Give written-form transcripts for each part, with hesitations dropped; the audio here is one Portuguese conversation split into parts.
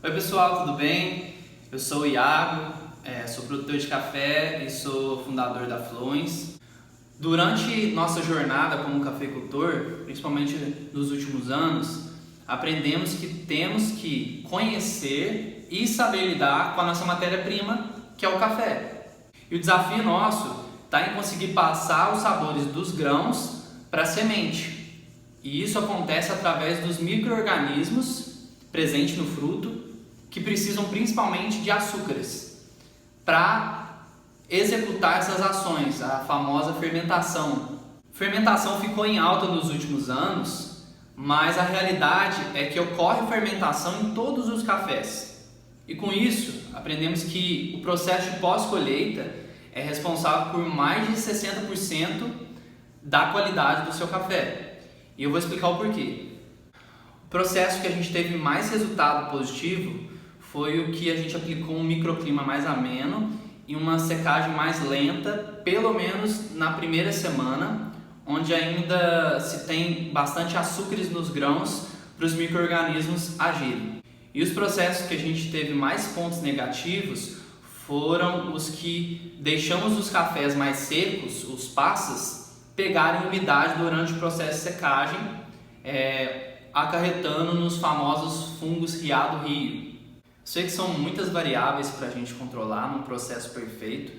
Oi pessoal, tudo bem? Eu sou o Iago, sou produtor de café e sou fundador da Fluence. Durante nossa jornada como cafeicultor, principalmente nos últimos anos, aprendemos que temos que conhecer e saber lidar com a nossa matéria-prima, que é o café. E o desafio nosso está em conseguir passar os sabores dos grãos para a semente. E isso acontece através dos micro-organismos presentes no fruto, que precisam principalmente de açúcares para executar essas ações, a famosa fermentação. Fermentação ficou em alta nos últimos anos, mas a realidade é que ocorre fermentação em todos os cafés. E com isso, aprendemos que o processo de pós-colheita é responsável por mais de 60% da qualidade do seu café. E eu vou explicar o porquê. O processo que a gente teve mais resultado positivo foi o que a gente aplicou um microclima mais ameno e uma secagem mais lenta, pelo menos na primeira semana, onde ainda se tem bastante açúcares nos grãos para os micro-organismos agirem. E os processos que a gente teve mais pontos negativos foram os que deixamos os cafés mais secos, os passas, pegarem umidade durante o processo de secagem, acarretando nos famosos fungos riado-rio. Sei que são muitas variáveis para a gente controlar num processo perfeito,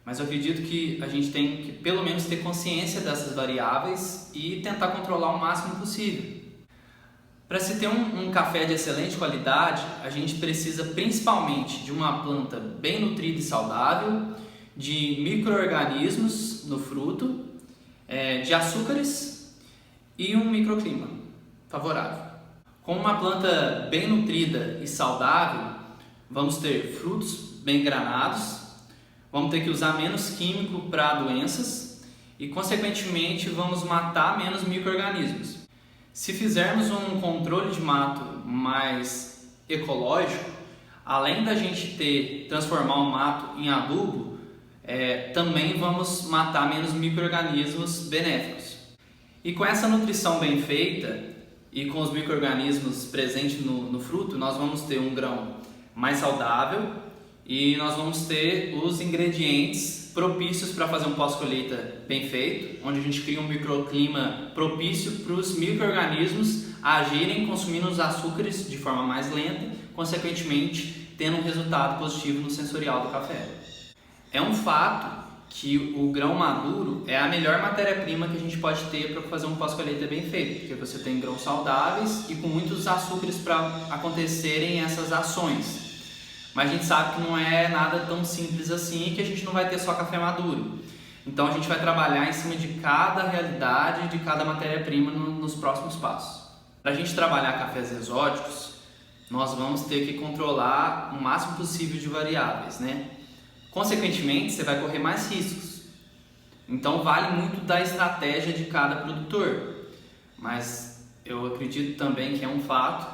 mas eu acredito que a gente tem que pelo menos ter consciência dessas variáveis e tentar controlar o máximo possível. Para se ter um café de excelente qualidade, a gente precisa principalmente de uma planta bem nutrida e saudável, de micro-organismos no fruto, de açúcares e um microclima favorável. Com uma planta bem nutrida e saudável, vamos ter frutos bem granados, vamos ter que usar menos químico para doenças e, consequentemente, vamos matar menos micro-organismos. Se fizermos um controle de mato mais ecológico, além da gente transformar o mato em adubo, também vamos matar menos micro-organismos benéficos. E com essa nutrição bem feita e com os micro-organismos presentes no fruto, nós vamos ter um grão mais saudável e nós vamos ter os ingredientes propícios para fazer um pós-colheita bem feito, onde a gente cria um microclima propício para os micro-organismos agirem consumindo os açúcares de forma mais lenta, consequentemente tendo um resultado positivo no sensorial do café. É um fato que o grão maduro é a melhor matéria-prima que a gente pode ter para fazer um pós-colheita bem feito, porque você tem grãos saudáveis e com muitos açúcares para acontecerem essas ações. Mas a gente sabe que não é nada tão simples assim e que a gente não vai ter só café maduro. Então a gente vai trabalhar em cima de cada realidade, de cada matéria-prima nos próximos passos. Para a gente trabalhar cafés exóticos, nós vamos ter que controlar o máximo possível de variáveis, né? Consequentemente, você vai correr mais riscos. Então vale muito da estratégia de cada produtor. Mas eu acredito também que é um fato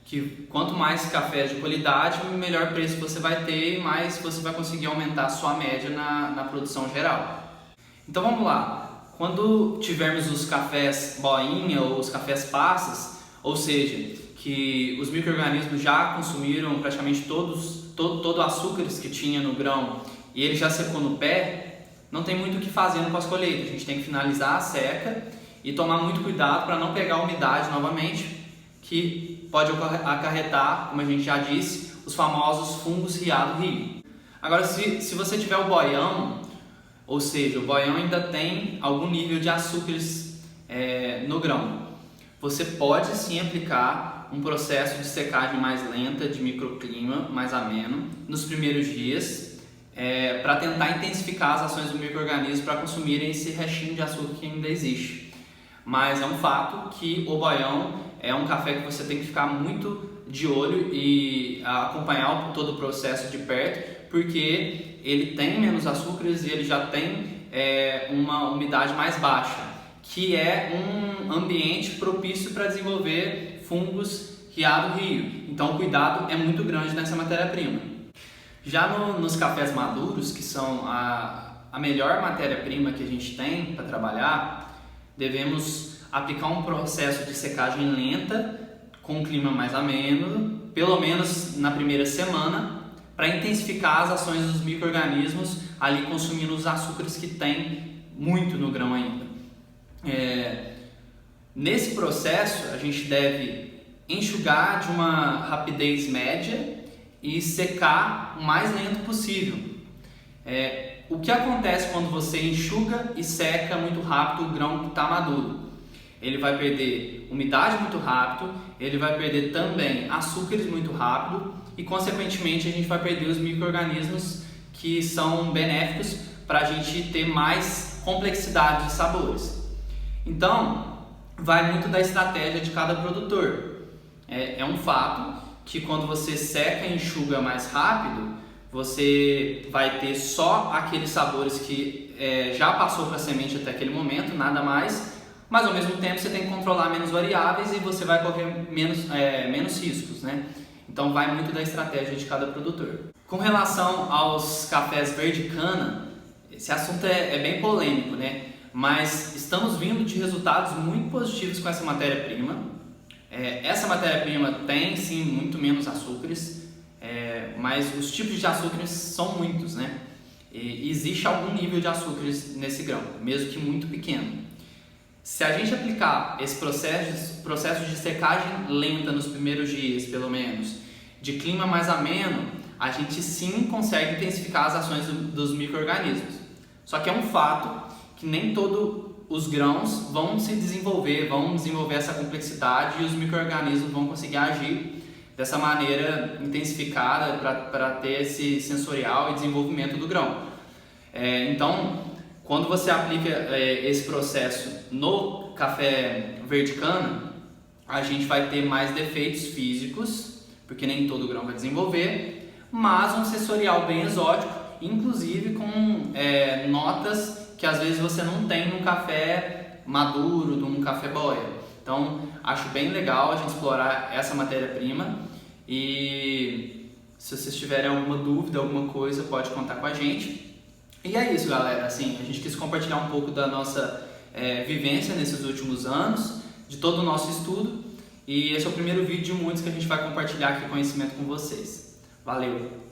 que quanto mais café de qualidade, melhor preço você vai ter e mais você vai conseguir aumentar a sua média na produção geral. Então vamos lá. Quando tivermos os cafés boinha ou os cafés passas, ou seja, que os micro-organismos já consumiram praticamente todo o açúcar que tinha no grão e ele já secou no pé, não tem muito o que fazer no pós-colheita. A gente tem que finalizar a seca e tomar muito cuidado para não pegar a umidade novamente, que pode acarretar, como a gente já disse, os famosos fungos riado-rio. Agora, se você tiver o boião, ou seja, o boião ainda tem algum nível de açúcares no grão, você pode sim aplicar um processo de secagem mais lenta, de microclima mais ameno, nos primeiros dias, para tentar intensificar as ações do micro-organismo para consumirem esse restinho de açúcar que ainda existe. Mas é um fato que o boião é um café que você tem que ficar muito de olho e acompanhar todo o processo de perto, porque ele tem menos açúcares e ele já tem uma umidade mais baixa, que é um ambiente propício para desenvolver fungos riado-rio. Então o cuidado é muito grande nessa matéria-prima. Já nos cafés maduros, que são a melhor matéria-prima que a gente tem para trabalhar, devemos aplicar um processo de secagem lenta, com um clima mais ameno, pelo menos na primeira semana, para intensificar as ações dos micro-organismos ali consumindo os açúcares que tem muito no grão ainda. Nesse processo, a gente deve enxugar de uma rapidez média e secar o mais lento possível. O que acontece quando você enxuga e seca muito rápido o grão que está maduro? Ele vai perder umidade muito rápido, ele vai perder também açúcares muito rápido e, consequentemente, a gente vai perder os micro-organismos que são benéficos para a gente ter mais complexidade de sabores. Então, vai muito da estratégia de cada produtor. É um fato que quando você seca e enxuga mais rápido, você vai ter só aqueles sabores que já passou para a semente até aquele momento, nada mais, mas ao mesmo tempo você tem que controlar menos variáveis e você vai correr menos riscos, né? Então vai muito da estratégia de cada produtor. Com relação aos cafés verde cana, esse assunto é bem polêmico, né? Mas estamos vindo de resultados muito positivos com essa matéria-prima. Essa matéria-prima tem sim muito menos açúcares, mas os tipos de açúcares são muitos, né? E existe algum nível de açúcares nesse grão, mesmo que muito pequeno. Se a gente aplicar esse processo de secagem lenta nos primeiros dias, pelo menos, de clima mais ameno, a gente sim consegue intensificar as ações dos micro-organismos. Só que é um fato que nem todos os grãos vão desenvolver essa complexidade e os micro-organismos vão conseguir agir dessa maneira intensificada para ter esse sensorial e desenvolvimento do grão. Então, quando você aplica esse processo no café verde cana, a gente vai ter mais defeitos físicos, porque nem todo grão vai desenvolver, mas um sensorial bem exótico, inclusive com notas que às vezes você não tem num café maduro, num café boia. Então, acho bem legal a gente explorar essa matéria-prima e se vocês tiverem alguma dúvida, alguma coisa, pode contar com a gente. E é isso, galera, assim, a gente quis compartilhar um pouco da nossa vivência nesses últimos anos, de todo o nosso estudo, e esse é o primeiro vídeo de muitos que a gente vai compartilhar aqui conhecimento com vocês. Valeu!